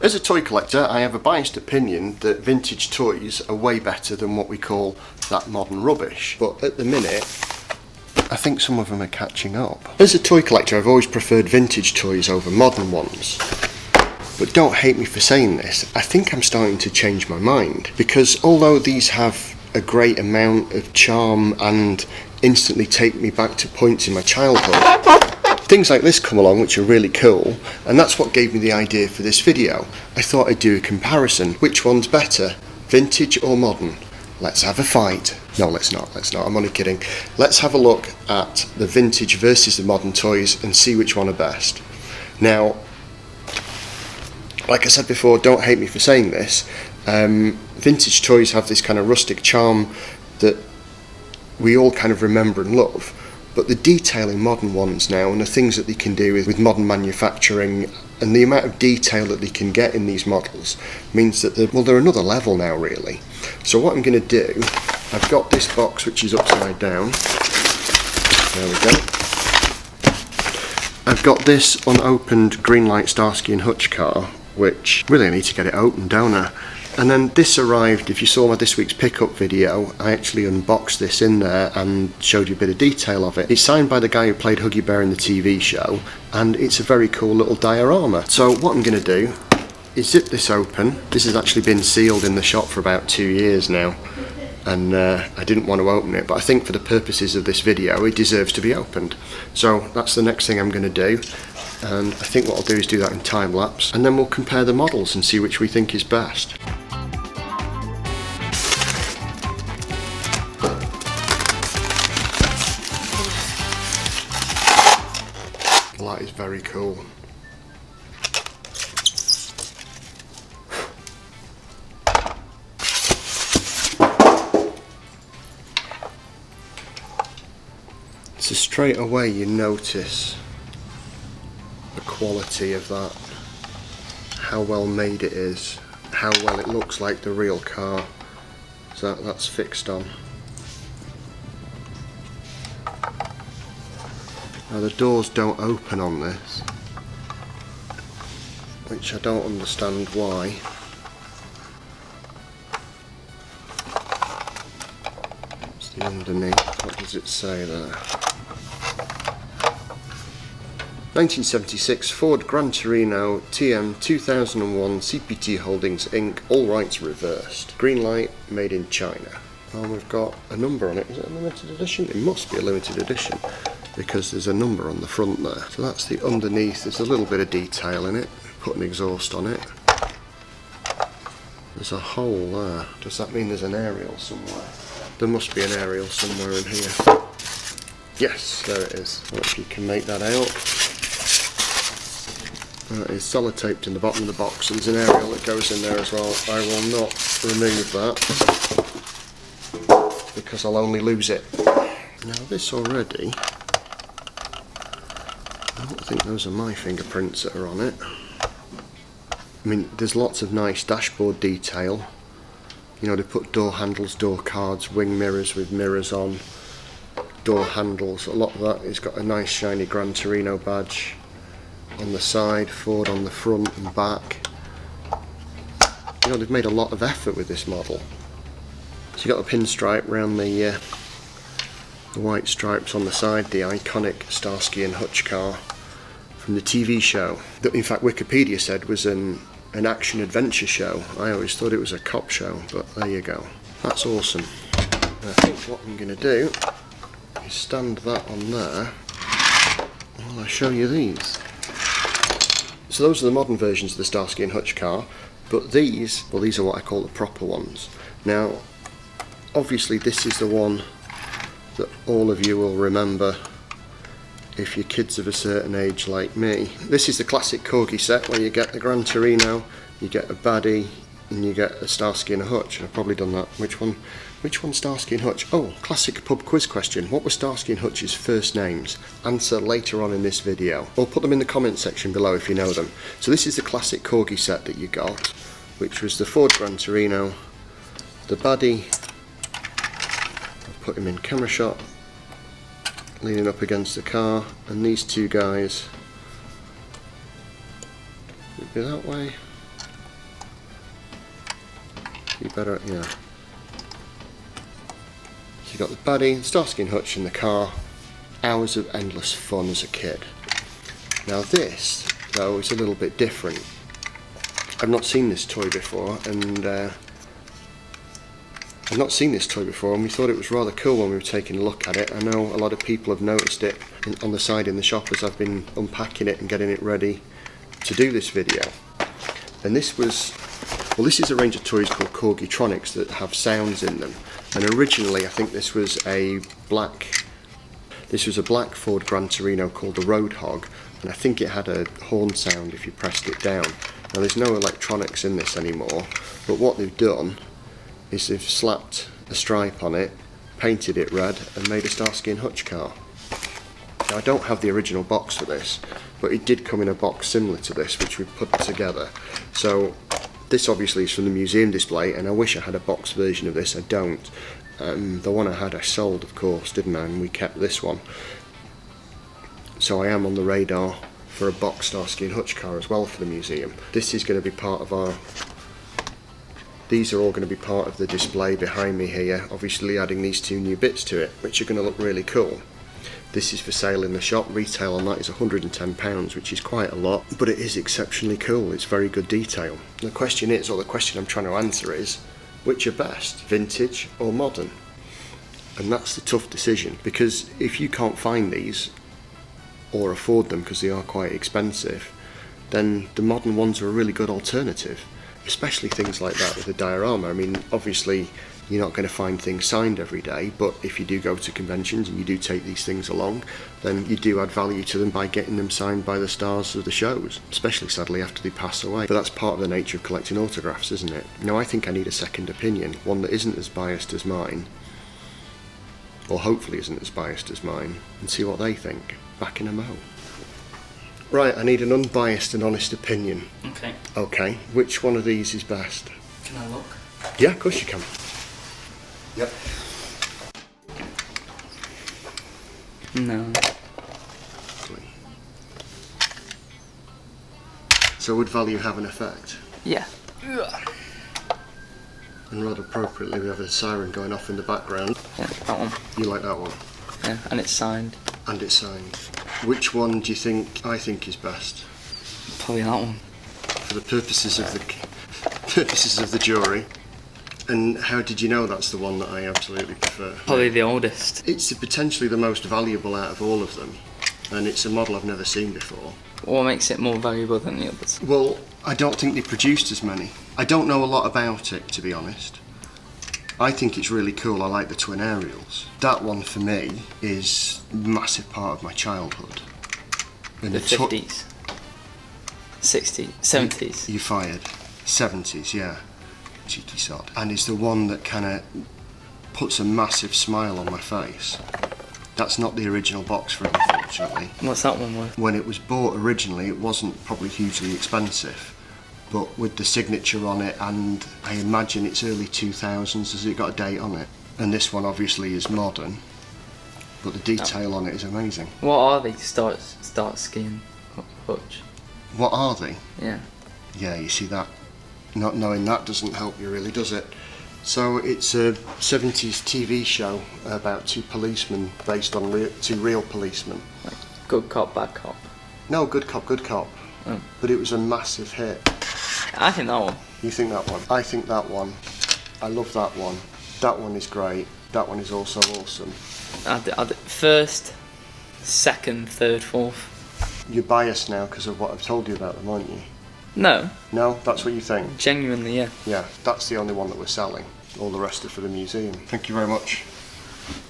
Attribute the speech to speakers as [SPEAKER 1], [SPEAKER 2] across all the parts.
[SPEAKER 1] As a toy collector, I have a biased opinion that vintage toys are way better than what we call that modern rubbish. But at the minute, I think some of them are catching up. As a toy collector, I've always preferred vintage toys over modern ones. But don't hate me for saying this, I think I'm starting to change my mind. Because although these have a great amount of charm and instantly take me back to points in my childhood, things like this come along which are really cool, and that's what gave me the idea for this video. I thought I'd do a comparison. Which one's better, vintage or modern? Let's have a fight. No, let's not, I'm only kidding. Let's have a look at the vintage versus the modern toys and see which one are best. Now, like I said before, don't hate me for saying this, vintage toys have this kind of rustic charm that we all kind of remember and love. But the detail in modern ones now, and the things that they can do with modern manufacturing, and the amount of detail that they can get in these models, means that they're another level now, really. So what I'm going to do, I've got this box which is upside down. There we go. I've got this unopened Greenlight Starsky and Hutch car, which really I need to get it open, don't I? And then this arrived, if you saw my this week's pickup video, I actually unboxed this in there and showed you a bit of detail of it. It's signed by the guy who played Huggy Bear in the TV show, and it's a very cool little diorama. So what I'm going to do is zip this open. This has actually been sealed in the shop for about 2 years now, and I didn't want to open it, but I think for the purposes of this video it deserves to be opened. So that's the next thing I'm going to do, and I think what I'll do is do that in time lapse, and then we'll compare the models and see which we think is best. That is very cool. So straight away you notice the quality of that, how well made it is, how well it looks like the real car. So that's fixed on. Now the doors don't open on this, which I don't understand why. It's the underneath, what does it say there? 1976 Ford Gran Torino TM 2001 CPT Holdings Inc. All rights reversed. Greenlight, made in China. And we've got a number on it. Is it a limited edition? It must be a limited edition, because there's a number on the front there. So that's the underneath. There's a little bit of detail in it. Put an exhaust on it. There's a hole there. Does that mean there's an aerial somewhere? There must be an aerial somewhere in here. Yes, there it is. I don't know if you can make that out. That is sellotaped in the bottom of the box, and there's an aerial that goes in there as well. I will not remove that, because I'll only lose it. Now this already, I don't think those are my fingerprints that are on it. I mean, there's lots of nice dashboard detail. You know, they put door handles, door cards, wing mirrors with mirrors on, door handles. A lot of that has got a nice shiny Gran Torino badge on the side, Ford on the front and back. You know, they've made a lot of effort with this model. So you've got a pinstripe around the white stripes on the side, the iconic Starsky and Hutch car from the TV show that in fact Wikipedia said was an action adventure show. I always thought it was a cop show, but there you go. That's awesome. And I think what I'm going to do is stand that on there while I show you these. So those are the modern versions of the Starsky and Hutch car, but these, well, these are what I call the proper ones. Now obviously this is the one that all of you will remember if you're kids of a certain age like me. This is the classic Corgi set where you get the Gran Torino, you get a baddie, and you get a Starsky and a Hutch. I've probably done that. Which one's Starsky and Hutch? Oh, classic pub quiz question. What were Starsky and Hutch's first names? Answer later on in this video, or put them in the comment section below if you know them. So this is the classic Corgi set that you got, which was the Ford Gran Torino, the baddie. Put him in camera shot, leaning up against the car, and these two guys would be that way. You better, yeah. So you got the baddie, Starsky and Hutch in the car. Hours of endless fun as a kid. Now this, though, is a little bit different. I've not seen this toy before, and we thought it was rather cool when we were taking a look at it. I know a lot of people have noticed it on the side in the shop as I've been unpacking it and getting it ready to do this video. And this was, well, this is a range of toys called Corgitronics that have sounds in them. And originally I think this was a black Ford Gran Torino called the Roadhog, and I think it had a horn sound if you pressed it down. Now there's no electronics in this anymore, but what they've done is they've slapped a stripe on it, painted it red, and made a Starsky and Hutch car. Now I don't have the original box for this, but it did come in a box similar to this, which we put together. So this obviously is from the museum display, and I wish I had a box version of this. I don't. The one I had I sold, of course, didn't I? And we kept this one. So I am on the radar for a box Starsky and Hutch car as well for the museum. This is going to be part of our... These are all going to be part of the display behind me here, obviously adding these two new bits to it, which are going to look really cool. This is for sale in the shop. Retail on that is £110, which is quite a lot, but it is exceptionally cool. It's very good detail. The question is, or the question I'm trying to answer is, which are best, vintage or modern? And that's the tough decision, because if you can't find these or afford them because they are quite expensive, then the modern ones are a really good alternative, especially things like that with the diorama. I mean, obviously you're not going to find things signed every day, but if you do go to conventions and you do take these things along, then you do add value to them by getting them signed by the stars of the shows, especially sadly after they pass away. But that's part of the nature of collecting autographs, isn't it? Now I think I need a second opinion, one that isn't as biased as mine, or hopefully isn't as biased as mine, and see what they think. Back in a mo. Right, I need an unbiased and honest opinion.
[SPEAKER 2] Okay.
[SPEAKER 1] Okay, which one of these is best?
[SPEAKER 2] Can I look?
[SPEAKER 1] Yeah, of course you can. Yep.
[SPEAKER 2] No.
[SPEAKER 1] So would value have an effect?
[SPEAKER 2] Yeah.
[SPEAKER 1] And rather appropriately we have a siren going off in the background.
[SPEAKER 2] Yeah, that one.
[SPEAKER 1] You like that one?
[SPEAKER 2] Yeah, and it's signed.
[SPEAKER 1] And it's signed. Which one do you think I think is best?
[SPEAKER 2] Probably that one.
[SPEAKER 1] For the purposes of the jury. And how did you know that's the one that I absolutely prefer?
[SPEAKER 2] Probably the oldest.
[SPEAKER 1] It's potentially the most valuable out of all of them, and it's a model I've never seen before.
[SPEAKER 2] What makes it more valuable than the others?
[SPEAKER 1] Well, I don't think they produced as many. I don't know a lot about it, to be honest. I think it's really cool. I like the twin aerials. That one for me is a massive part of my childhood. And
[SPEAKER 2] The 50s, 60s, 70s.
[SPEAKER 1] You fired. 70s, yeah. Cheeky sod. And it's the one that kind of puts a massive smile on my face. That's not the original box for it, unfortunately.
[SPEAKER 2] What's that one worth?
[SPEAKER 1] When it was bought originally, it wasn't probably hugely expensive, but with the signature on it, and I imagine it's early 2000s, has it got a date on it? And this one obviously is modern, but the detail on it is amazing.
[SPEAKER 2] What are they? Starsky and Hutch.
[SPEAKER 1] What are they?
[SPEAKER 2] Yeah.
[SPEAKER 1] Yeah, you see that? Not knowing that doesn't help you really, does it? So it's a 70s TV show about two policemen based on two real policemen.
[SPEAKER 2] Like good cop, bad cop.
[SPEAKER 1] No, good cop, good cop.
[SPEAKER 2] Oh.
[SPEAKER 1] But it was a massive hit.
[SPEAKER 2] I think that one.
[SPEAKER 1] You think that one? I think that one. I love that one. That one is great. That one is also awesome.
[SPEAKER 2] First, second, third, fourth.
[SPEAKER 1] You're biased now because of what I've told you about them, aren't you?
[SPEAKER 2] No.
[SPEAKER 1] No? That's what you think?
[SPEAKER 2] Genuinely, yeah.
[SPEAKER 1] Yeah, that's the only one that we're selling. All the rest are for the museum. Thank you very much.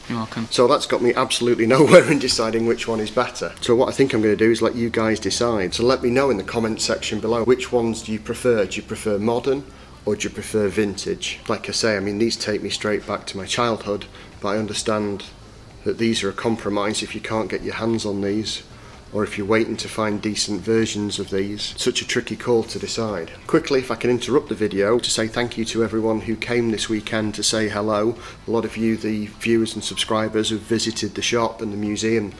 [SPEAKER 2] You're welcome.
[SPEAKER 1] So that's got me absolutely nowhere in deciding which one is better. So what I think I'm going to do is let you guys decide. So let me know in the comment section below, which ones do you prefer? Do you prefer modern or do you prefer vintage? Like I say, I mean, these take me straight back to my childhood, but I understand that these are a compromise if you can't get your hands on these, or if you're waiting to find decent versions of these. Such a tricky call to decide. Quickly, if I can interrupt the video to say thank you to everyone who came this weekend to say hello. A lot of you, the viewers and subscribers, who visited the shop and the museum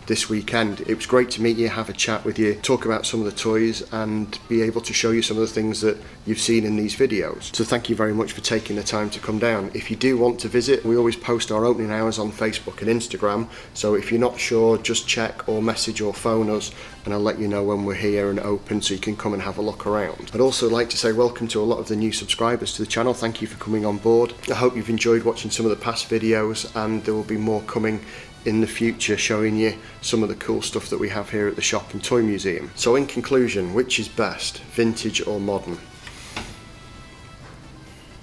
[SPEAKER 1] this weekend. It was great to meet you, have a chat with you, talk about some of the toys and be able to show you some of the things that you've seen in these videos. So thank you very much for taking the time to come down. If you do want to visit, we always post our opening hours on Facebook and Instagram, so if you're not sure, just check or message or phone us and I'll let you know when we're here and open so you can come and have a look around. I'd also like to say welcome to a lot of the new subscribers to the channel. Thank you for coming on board. I hope you've enjoyed watching some of the past videos, and there will be more coming in the future showing you some of the cool stuff that we have here at the shop and toy museum. So in conclusion, which is best, vintage or modern?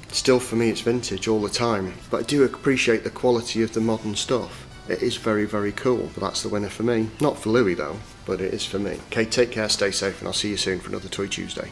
[SPEAKER 1] Still for me it's vintage all the time, but I do appreciate the quality of the modern stuff. It is very, very cool, but that's the winner for me. Not for Louis though, but it is for me. Okay, take care, stay safe, and I'll see you soon for another Toy Tuesday.